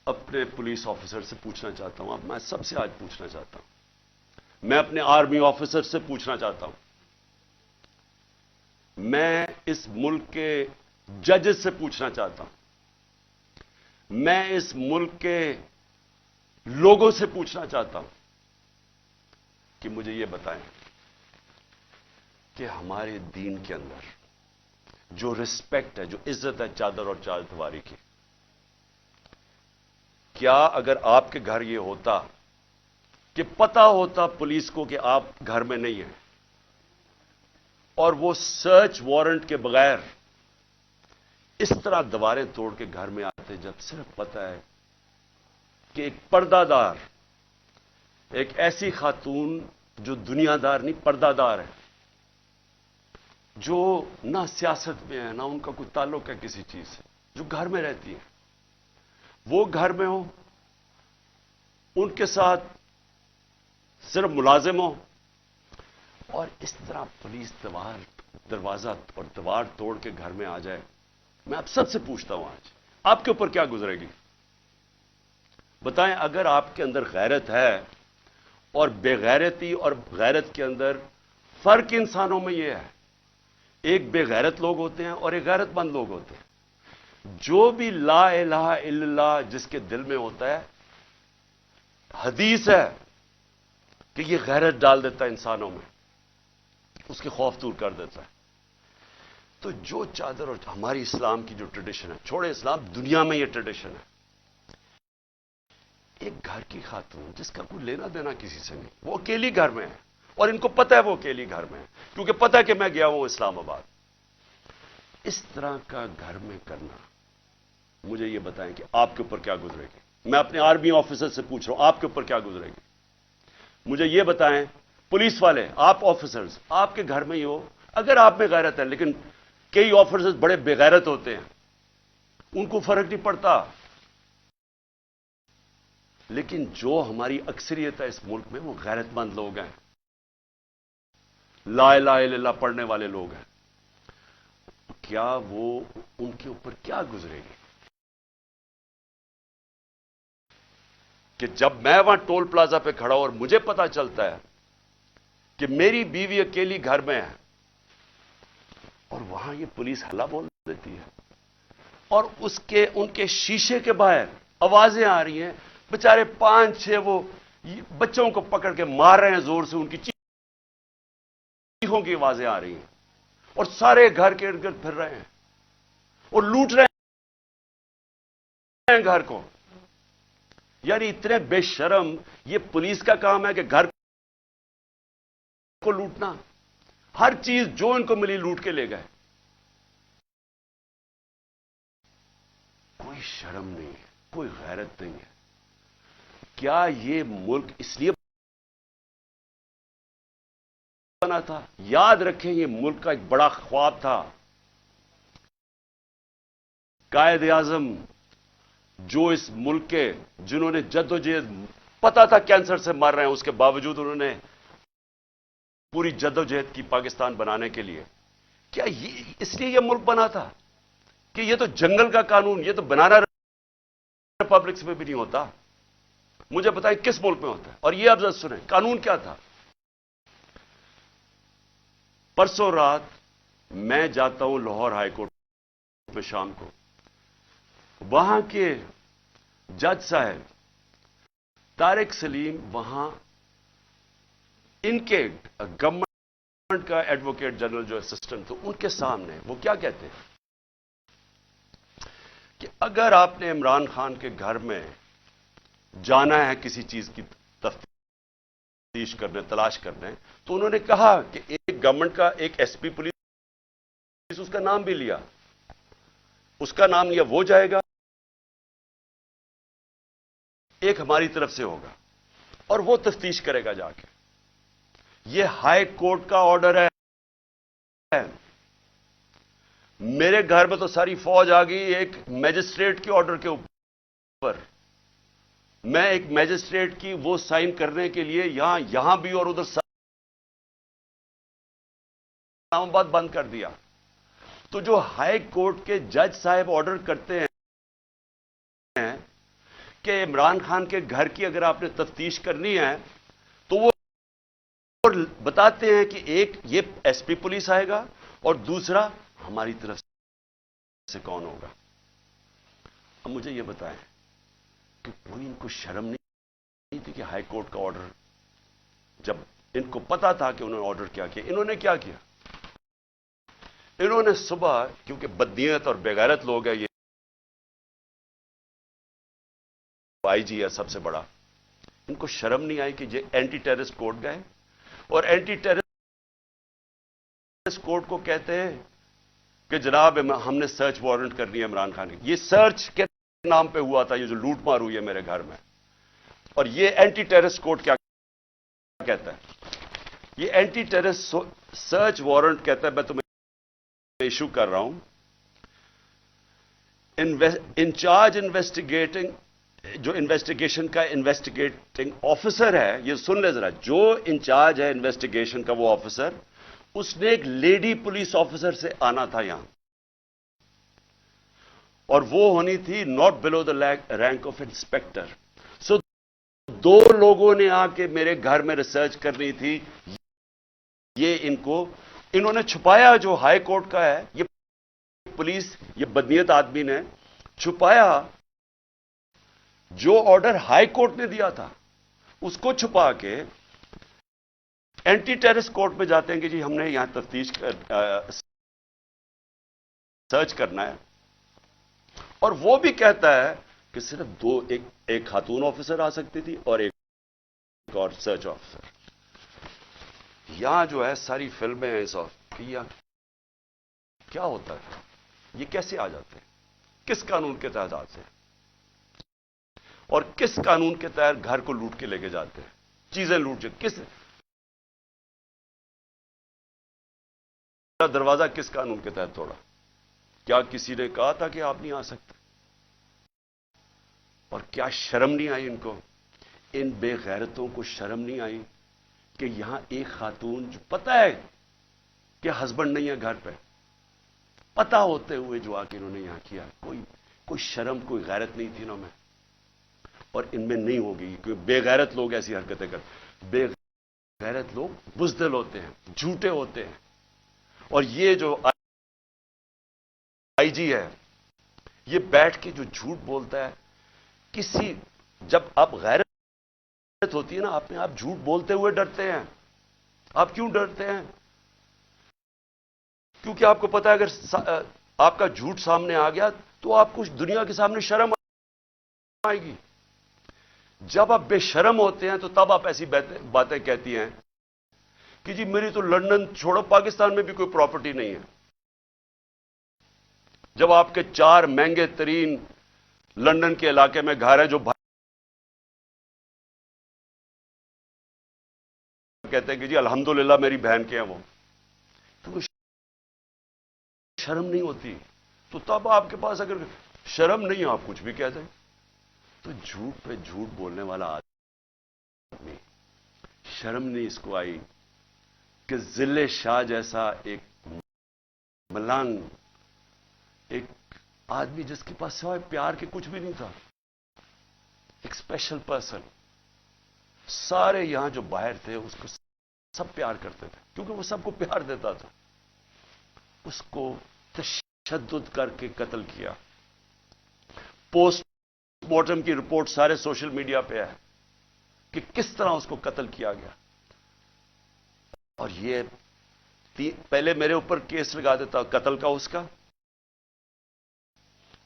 اپنے پولیس آفیسر سے پوچھنا چاہتا ہوں, اب میں سب سے آج پوچھنا چاہتا ہوں, میں اپنے آرمی آفیسر سے پوچھنا چاہتا ہوں, میں اس ملک کے ججز سے پوچھنا چاہتا ہوں, میں اس ملک کے لوگوں سے پوچھنا چاہتا ہوں کہ مجھے یہ بتائیں کہ ہمارے دین کے اندر جو رسپیکٹ ہے, جو عزت ہے چادر اور چارپائی کی, کیا اگر آپ کے گھر یہ ہوتا کہ پتا ہوتا پولیس کو کہ آپ گھر میں نہیں ہیں, اور وہ سرچ وارنٹ کے بغیر اس طرح دیواریں توڑ کے گھر میں آتے, جب صرف پتا ہے کہ ایک پردہ دار, ایک ایسی خاتون جو دنیا دار نہیں پردہ دار ہے, جو نہ سیاست میں ہے نہ ان کا کوئی تعلق ہے کسی چیز سے, جو گھر میں رہتی ہے, وہ گھر میں ہو, ان کے ساتھ صرف ملازم ہو, اور اس طرح پولیس دروازہ اور دیوار توڑ کے گھر میں آ جائے. میں آپ سب سے پوچھتا ہوں آج آپ کے اوپر کیا گزرے گی؟ بتائیں اگر آپ کے اندر غیرت ہے اور بے غیرتی اور غیرت کے اندر فرق انسانوں میں یہ ہے، ایک بے غیرت لوگ ہوتے ہیں اور ایک غیرت مند لوگ ہوتے ہیں۔ جو بھی لا الہ الا اللہ جس کے دل میں ہوتا ہے، حدیث ہے کہ یہ غیرت ڈال دیتا ہے انسانوں میں، اس کے خوف دور کر دیتا ہے۔ تو جو چادر اور ہماری اسلام کی جو ٹریڈیشن ہے، چھوڑے اسلام، دنیا میں یہ ٹریڈیشن ہے، ایک گھر کی خاتون جس کا کوئی لینا دینا کسی سے نہیں، وہ اکیلی گھر میں ہے، اور ان کو پتہ ہے وہ اکیلی گھر میں ہے، کیونکہ پتہ ہے کہ میں گیا ہوں اسلام آباد۔ اس طرح کا گھر میں کرنا، مجھے یہ بتائیں کہ آپ کے اوپر کیا گزرے گی؟ میں اپنے آرمی آفیسر سے پوچھ رہا ہوں، آپ کے اوپر کیا گزرے گی؟ مجھے یہ بتائیں، پولیس والے، آپ آفیسرز، آپ کے گھر میں ہی ہو، اگر آپ میں غیرت ہے، لیکن کئی آفیسرز بڑے بے غیرت ہوتے ہیں، ان کو فرق نہیں پڑتا۔ لیکن جو ہماری اکثریت ہے اس ملک میں، وہ غیرت مند لوگ ہیں، لا الہ الا اللہ پڑھنے والے لوگ ہیں۔ کیا وہ ان کے اوپر کیا گزرے گی کہ جب میں وہاں ٹول پلازا پہ کھڑا ہوں اور مجھے پتا چلتا ہے کہ میری بیوی اکیلی گھر میں ہے، اور وہاں یہ پولیس ہلا بول دیتی ہے، اور ان کے شیشے کے باہر آوازیں آ رہی ہیں، بیچارے 5-6 وہ بچوں کو پکڑ کے مار رہے ہیں زور سے، ان کی چیخوں کی آوازیں آ رہی ہیں، اور سارے گھر کے ارد گرد پھر رہے ہیں اور لوٹ رہے ہیں گھر کو۔ یعنی اتنے بے شرم، یہ پولیس کا کام ہے کہ گھر کو لوٹنا، ہر چیز جو ان کو ملی لوٹ کے لے گئے۔ کوئی شرم نہیں ہے، کوئی غیرت نہیں ہے۔ کیا یہ ملک اس لیے بنا تھا؟ یاد رکھیں، یہ ملک کا ایک بڑا خواب تھا۔ قائد اعظم جو اس ملک کے، جنہوں نے جدوجہد، پتا تھا کینسر سے مر رہے ہیں، اس کے باوجود انہوں نے پوری جدوجہد کی پاکستان بنانے کے لیے۔ کیا اس لیے یہ ملک بنا تھا کہ یہ تو جنگل کا قانون، یہ تو بنانا ریپبلکس میں بھی نہیں ہوتا؟ مجھے بتائیں کس ملک میں ہوتا ہے؟ اور یہ اب ذرا سنیں قانون کیا تھا۔ پرسوں رات میں جاتا ہوں لاہور ہائی کورٹ میں شام کو، وہاں کے جج صاحب طارق سلیم، وہاں ان کے گورنمنٹ کا ایڈوکیٹ جنرل جو اسسٹنٹ تھے، ان کے سامنے وہ کیا کہتے ہیں کہ اگر آپ نے عمران خان کے گھر میں جانا ہے کسی چیز کی تفتیش کرنے، تلاش کرنے، تو انہوں نے کہا کہ ایک گورنمنٹ کا ایک ایس پی پولیس، اس کا نام بھی لیا، اس کا نام لیا، وہ جائے گا، ایک ہماری طرف سے ہوگا، اور وہ تفتیش کرے گا جا کے۔ یہ ہائی کورٹ کا آرڈر ہے۔ میرے گھر میں تو ساری فوج آ گئی ایک میجسٹریٹ کے آرڈر کے اوپر، میں ایک میجسٹریٹ کی وہ سائن کرنے کے لیے یہاں بھی اور ادھر اسلام آباد بند کر دیا۔ تو جو ہائی کورٹ کے جج صاحب آرڈر کرتے ہیں کہ عمران خان کے گھر کی اگر آپ نے تفتیش کرنی ہے، تو وہ بتاتے ہیں کہ ایک یہ ایس پی پولیس آئے گا، اور دوسرا ہماری طرف سے کون ہوگا۔ اب مجھے یہ بتائیں کہ کوئی ان کو شرم نہیں تھی کہ ہائی کورٹ کا آرڈر، جب ان کو پتا تھا کہ انہوں نے آرڈر کیا کیا، انہوں نے کیا کیا؟ انہوں نے صبح، کیونکہ بدنیت اور بےغیرت لوگ ہیں، یہ آئی جی ہے سب سے بڑا، ان کو شرم نہیں آئی کہ یہ اینٹی ٹیررسٹ کورٹ گئے، اور اینٹی ٹیررسٹ کورٹ کو کہتے ہیں کہ جناب ہم نے سرچ وارنٹ کرنی ہے عمران خان کی۔ یہ سرچ کے نام پہ ہوا تھا، یہ جو لوٹ مار ہوئی ہے میرے گھر میں، اور یہ اینٹی ٹیررسٹ کورٹ کیا کہتا ہے؟ یہ اینٹی ٹیررسٹ سرچ وارنٹ کہتا ہے، میں تمہیں ایشو کر رہا ہوں، انچارج انویسٹیگیٹنگ، جو انویسٹیگیشن کا انویسٹیگیٹنگ آفیسر ہے، یہ سن لے ذرا، جو انچارج ہے انویسٹیگیشن کا وہ آفیسر، اس نے ایک لیڈی پولیس آفیسر سے آنا تھا یہاں، اور وہ ہونی تھی not below the rank of inspector. دو لوگوں نے آ کے میرے گھر میں ریسرچ کرنی تھی، یہ انہوں نے چھپایا، جو ہائی کورٹ کا ہے، یہ پولیس، یہ بدنیت آدمی نے چھپایا جو آرڈر ہائی کورٹ نے دیا تھا، اس کو چھپا کے اینٹی ٹیررسٹ کورٹ میں جاتے ہیں کہ جی ہم نے یہاں تفتیش سرچ کرنا ہے، اور وہ بھی کہتا ہے کہ صرف ایک خاتون آفیسر آ سکتی تھی اور ایک اور سرچ آفیسر۔ یہاں جو ہے ساری فلمیں ہیں کہ کیا ہوتا ہے، یہ کیسے آ جاتے ہیں، کس قانون کے تحت آتے ہیں، اور کس قانون کے تحت گھر کو لوٹ کے لے کے جاتے ہیں، چیزیں لوٹ کے، کس دروازہ کس قانون کے تحت توڑا؟ کیا کسی نے کہا تھا کہ آپ نہیں آ سکتے؟ اور کیا شرم نہیں آئی ان کو، ان بے غیرتوں کو شرم نہیں آئی کہ یہاں ایک خاتون جو پتہ ہے کہ ہسبینڈ نہیں ہے گھر پہ، پتہ ہوتے ہوئے جو آ کے انہوں نے یہاں کیا، کوئی شرم، کوئی غیرت نہیں تھی انہوں میں، اور ان میں نہیں ہوگی، کیونکہ بے غیرت لوگ ایسی حرکتیں کرتے، بے غیرت لوگ بزدل ہوتے ہیں، جھوٹے ہوتے ہیں، اور یہ جو آئی جی ہے، یہ بیٹھ کے جو جھوٹ بولتا ہے، جب آپ غیرت ہوتی ہے نا، آپ جھوٹ بولتے ہوئے ڈرتے ہیں۔ آپ کیوں ڈرتے ہیں؟ کیونکہ آپ کو پتا ہے اگر آپ کا جھوٹ سامنے آ گیا تو آپ کو دنیا کے سامنے شرم آئے گی۔ جب آپ بے شرم ہوتے ہیں تو تب آپ ایسی باتیں کہتی ہیں کہ جی میری تو لندن چھوڑو، پاکستان میں بھی کوئی پراپرٹی نہیں ہے، جب آپ کے 4 مہنگے ترین لندن کے علاقے میں گھر ہے، جو کہتے ہیں کہ جی الحمدللہ میری بہن کے ہیں وہ، تو شرم نہیں ہوتی؟ تو تب آپ کے پاس اگر شرم نہیں، آپ کچھ بھی کہتے ہیں، تو جھوٹ پہ جھوٹ بولنے والا آدمی، شرم نہیں اس کو آئی کہ ذل شاہ جیسا ایک ملنگ، ایک آدمی جس کے پاس سوائے پیار کے کچھ بھی نہیں تھا، ایک اسپیشل پرسن، سارے یہاں جو باہر تھے اس کو سب پیار کرتے تھے کیونکہ وہ سب کو پیار دیتا تھا، اس کو تشدد کر کے قتل کیا۔ پوسٹ مارٹم کی رپورٹ سارے سوشل میڈیا پہ ہے کہ کس طرح اس کو قتل کیا گیا، اور یہ پہلے میرے اوپر کیس لگا دیتا قتل کا اس کا،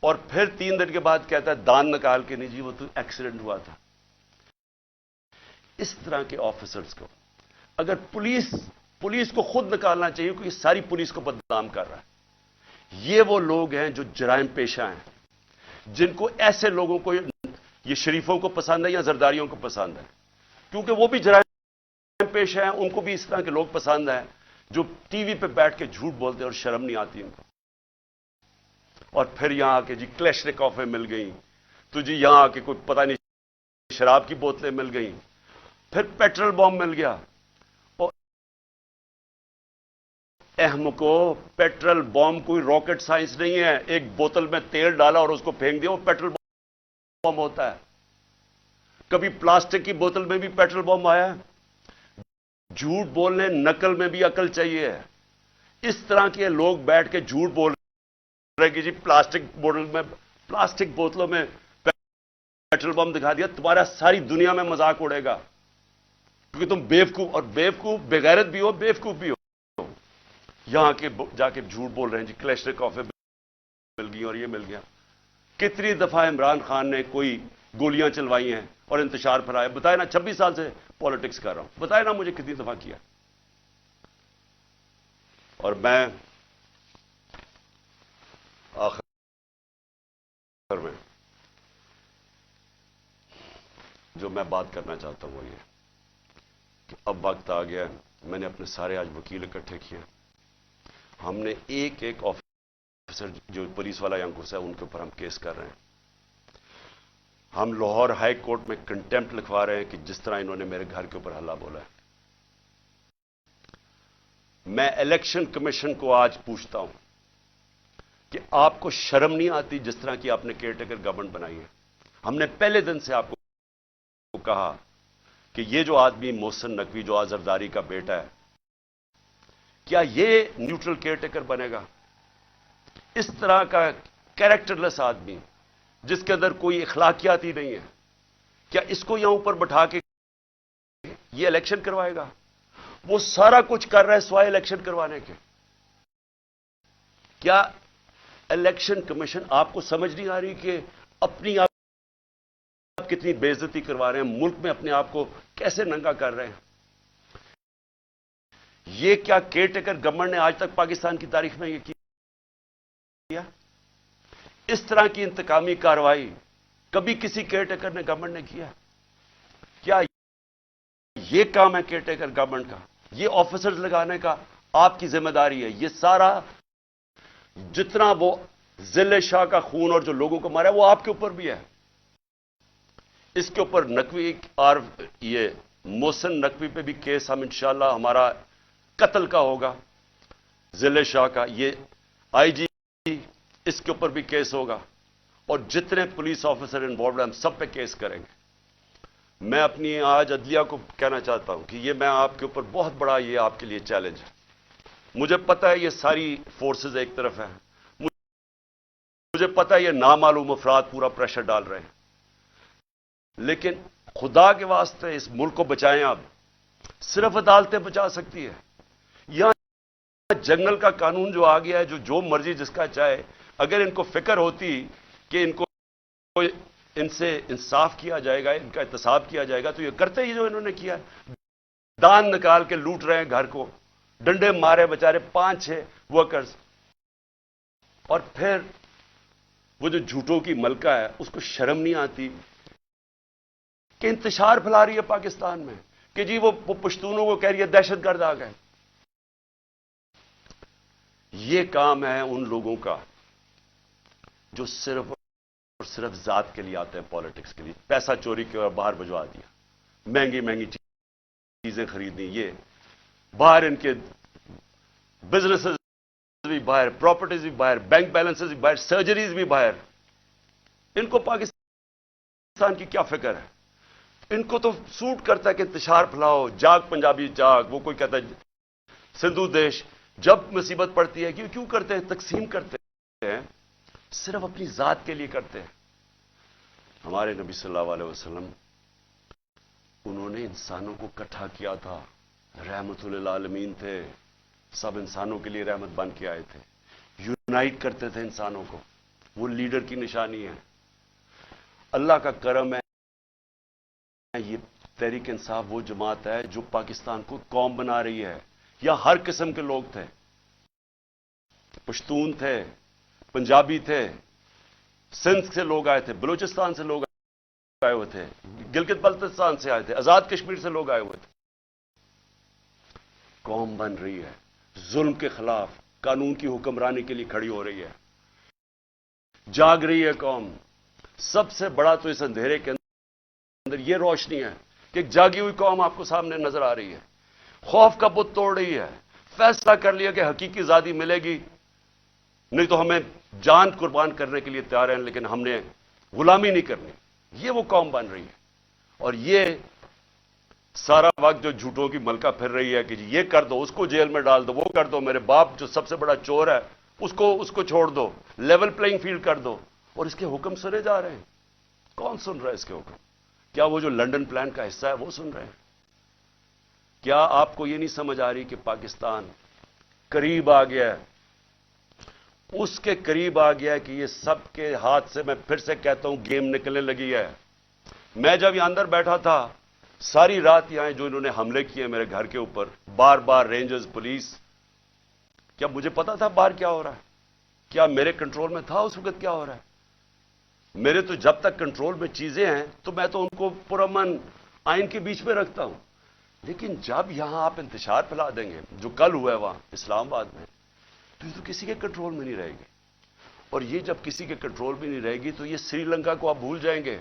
اور پھر 3 دن کے بعد کہتا ہے دان نکال کے، نہیں جی وہ تو ایکسیڈنٹ ہوا تھا۔ اس طرح کے آفیسرز کو اگر پولیس کو خود نکالنا چاہیے، کیونکہ یہ ساری پولیس کو بدنام کر رہا ہے۔ یہ وہ لوگ ہیں جو جرائم پیشہ ہیں، جن کو ایسے لوگوں کو، یہ شریفوں کو پسند ہے یا زرداریوں کو پسند ہے، کیونکہ وہ بھی جرائم پیشہ ہیں، ان کو بھی اس طرح کے لوگ پسند ہیں جو ٹی وی پہ بیٹھ کے جھوٹ بولتے ہیں اور شرم نہیں آتی ان کو۔ اور پھر یہاں آ کے جی کلیشنکوفیں مل گئیں، تو جی یہاں آ کے کوئی پتہ نہیں شراب کی بوتلیں مل گئیں، پھر پیٹرول بم مل گیا۔ اہم کو پیٹرول بم کوئی راکٹ سائنس نہیں ہے، ایک بوتل میں تیل ڈالا اور اس کو پھینک دیا، وہ پیٹرول بم ہوتا ہے۔ کبھی پلاسٹک کی بوتل میں بھی پیٹرول بم آیا ہے؟ جھوٹ بولنے نقل میں بھی عقل چاہیے۔ اس طرح کے لوگ بیٹھ کے جھوٹ بول رہے کہ جی پلاسٹک بوتلوں میں پیٹرول بم دکھا دیا، تمہارا ساری دنیا میں مذاق اڑے گا، کیونکہ تم بیوقوف، اور بیوقوف بغیرت بھی ہو، بیوقوف بھی ہو، یہاں کے جا کے جھوٹ بول رہے ہیں جی کلیشنکوفیں مل گئی اور یہ مل گیا۔ کتنی دفعہ عمران خان نے کوئی گولیاں چلوائی ہیں اور انتشار پھیلایا؟ بتائے نا، 26 سال سے پالیٹکس کر رہا ہوں، بتائے نا مجھے کتنی دفعہ کیا۔ اور میں آخر میں جو میں بات کرنا چاہتا ہوں وہ یہ کہ اب وقت آ گیا، میں نے اپنے سارے آج وکیل اکٹھے کیے، ہم نے ایک آفیسر جو پولیس والا یانگوس ہے ان کے اوپر ہم کیس کر رہے ہیں۔ ہم لاہور ہائی کورٹ میں کنٹیمپٹ لکھوا رہے ہیں کہ جس طرح انہوں نے میرے گھر کے اوپر حلہ بولا ہے۔ میں الیکشن کمیشن کو آج پوچھتا ہوں کہ آپ کو شرم نہیں آتی؟ جس طرح کی آپ نے کیئر ٹیکر گورنمنٹ بنائی ہے، ہم نے پہلے دن سے آپ کو کہا کہ یہ جو آدمی محسن نقوی جو زرداری کا بیٹا ہے، کیا یہ نیوٹرل کیئر ٹیکر بنے گا؟ اس طرح کا کیریکٹر لیس آدمی جس کے اندر کوئی اخلاقیات ہی نہیں ہے، کیا اس کو یہاں اوپر بٹھا کے یہ الیکشن کروائے گا؟ وہ سارا کچھ کر رہا ہے سوائے الیکشن کروانے کے۔ کیا الیکشن کمیشن آپ کو سمجھ نہیں آ رہی کہ اپنی آپ کتنی بے عزتی کروا رہے ہیں، ملک میں اپنے آپ کو کیسے ننگا کر رہے ہیں؟ یہ کیا کیئر ٹیکر گورنمنٹ نے آج تک پاکستان کی تاریخ میں یہ کیا؟ اس طرح کی انتقامی کارروائی کبھی کسی کیئر ٹیکر نے گورنمنٹ نے کیا؟ کیا یہ کام ہے کیئر ٹیکر گورنمنٹ کا؟ یہ آفیسرز لگانے کا آپ کی ذمہ داری ہے؟ یہ سارا جتنا وہ ضلع شاہ کا خون اور جو لوگوں کو مارا ہے وہ آپ کے اوپر بھی ہے۔ اس کے اوپر نقوی اور یہ محسن نقوی پہ بھی کیس ہم انشاءاللہ ہمارا قتل کا ہوگا، ضلع شاہ کا، یہ آئی جی اس کے اوپر بھی کیس ہوگا، اور جتنے پولیس آفیسر انوالوڈ ہیں ہم سب پہ کیس کریں گے۔ میں اپنی آج عدلیہ کو کہنا چاہتا ہوں کہ یہ میں آپ کے اوپر بہت بڑا یہ آپ کے لیے چیلنج ہے۔ مجھے پتا ہے یہ ساری فورسز ایک طرف ہیں، مجھے پتا ہے یہ نامعلوم افراد پورا پریشر ڈال رہے ہیں، لیکن خدا کے واسطے اس ملک کو بچائیں۔ آپ صرف عدالتیں بچا سکتی ہے۔ یہاں جنگل کا قانون جو آ گیا ہے، جو مرضی جس کا چاہے، اگر ان کو فکر ہوتی کہ ان سے انصاف کیا جائے گا، ان کا احتساب کیا جائے گا، تو یہ کرتے ہی جو انہوں نے کیا ہے۔ دان نکال کے لوٹ رہے ہیں گھر کو، ڈنڈے مارے بیچارے 5-6 ورکرز، اور پھر وہ جو جھوٹوں کی ملکہ ہے اس کو شرم نہیں آتی کہ انتشار پھیلا رہی ہے پاکستان میں کہ جی وہ پشتونوں کو کہہ رہی ہے دہشت گرد آ گئے۔ یہ کام ہے ان لوگوں کا جو صرف اور صرف ذات کے لیے آتے ہیں، پالیٹکس کے لیے، پیسہ چوری کے اور باہر بھجوا دیا، مہنگی مہنگی چیزیں خریدنی، یہ باہر ان کے بزنسز بھی باہر، پراپرٹیز بھی باہر، بینک بیلنسز بھی باہر، سرجریز بھی باہر۔ ان کو پاکستان کی کیا فکر ہے؟ ان کو تو سوٹ کرتا ہے کہ انتشار پھیلاؤ، جاگ پنجابی جاگ، وہ کوئی کہتا ہے سندھو دیش۔ جب مصیبت پڑتی ہے کیوں کرتے ہیں؟ تقسیم کرتے ہیں، صرف اپنی ذات کے لیے کرتے ہیں۔ ہمارے نبی صلی اللہ علیہ وسلم انہوں نے انسانوں کو اکٹھا کیا تھا، رحمت للعالمین تھے، سب انسانوں کے لیے رحمت بن کے آئے تھے، یونائٹ کرتے تھے انسانوں کو، وہ لیڈر کی نشانی ہے۔ اللہ کا کرم ہے، یہ تحریک انصاف وہ جماعت ہے جو پاکستان کو قوم بنا رہی ہے۔ یہاں ہر قسم کے لوگ تھے، پشتون تھے، پنجابی تھے، سندھ سے لوگ آئے تھے، بلوچستان سے لوگ آئے ہوئے تھے، گلگت بلتستان سے آئے تھے، آزاد کشمیر سے لوگ آئے ہوئے تھے۔ قوم بن رہی ہے، ظلم کے خلاف قانون کی حکمرانی کے لیے کھڑی ہو رہی ہے، جاگ رہی ہے قوم۔ سب سے بڑا تو اس اندھیرے کے اندر یہ روشنی ہے کہ ایک جاگی ہوئی قوم آپ کو سامنے نظر آ رہی ہے، خوف کا بت توڑ رہی ہے، فیصلہ کر لیا کہ حقیقی آزادی ملے گی، نہیں تو ہمیں جان قربان کرنے کے لیے تیار ہیں، لیکن ہم نے غلامی نہیں کرنی۔ یہ وہ قوم بن رہی ہے، اور یہ سارا وقت جو جھوٹوں کی ملکہ پھر رہی ہے کہ جی یہ کر دو، اس کو جیل میں ڈال دو، وہ کر دو، میرے باپ جو سب سے بڑا چور ہے اس کو چھوڑ دو، لیول پلینگ فیلڈ کر دو، اور اس کے حکم سنے جا رہے ہیں۔ کون سن رہا ہے اس کے حکم؟ کیا وہ جو لنڈن پلان کا حصہ ہے وہ سن رہے ہیں؟ کیا آپ کو یہ نہیں سمجھ آ رہی کہ پاکستان قریب آ گیا ہے، اس کے قریب آ گیا ہے کہ یہ سب کے ہاتھ سے، میں پھر سے کہتا ہوں، گیم نکلنے لگی ہے۔ میں جب یہاں اندر بیٹھا تھا ساری رات، یہاں جو انہوں نے حملے کیے میرے گھر کے اوپر، بار بار رینجرز، پولیس، کیا مجھے پتا تھا باہر کیا ہو رہا ہے؟ کیا میرے کنٹرول میں تھا اس وقت کیا ہو رہا ہے؟ میرے تو جب تک کنٹرول میں چیزیں ہیں تو میں تو ان کو پرامن آئین کے بیچ میں رکھتا ہوں، لیکن جب یہاں آپ انتشار پھیلا دیں گے، جو کل ہوا ہے وہاں اسلام آباد میں، تو یہ تو کسی کے کنٹرول میں نہیں رہے گی، اور یہ جب کسی کے کنٹرول میں نہیں رہے گی تو یہ سری لنکا کو آپ بھول جائیں گے،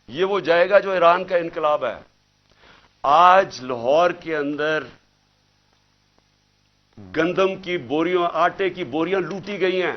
یہ وہ جائے گا جو ایران کا انقلاب ہے۔ آج لاہور کے اندر گندم کی بوریاں، آٹے کی بوریاں لوٹی گئی ہیں،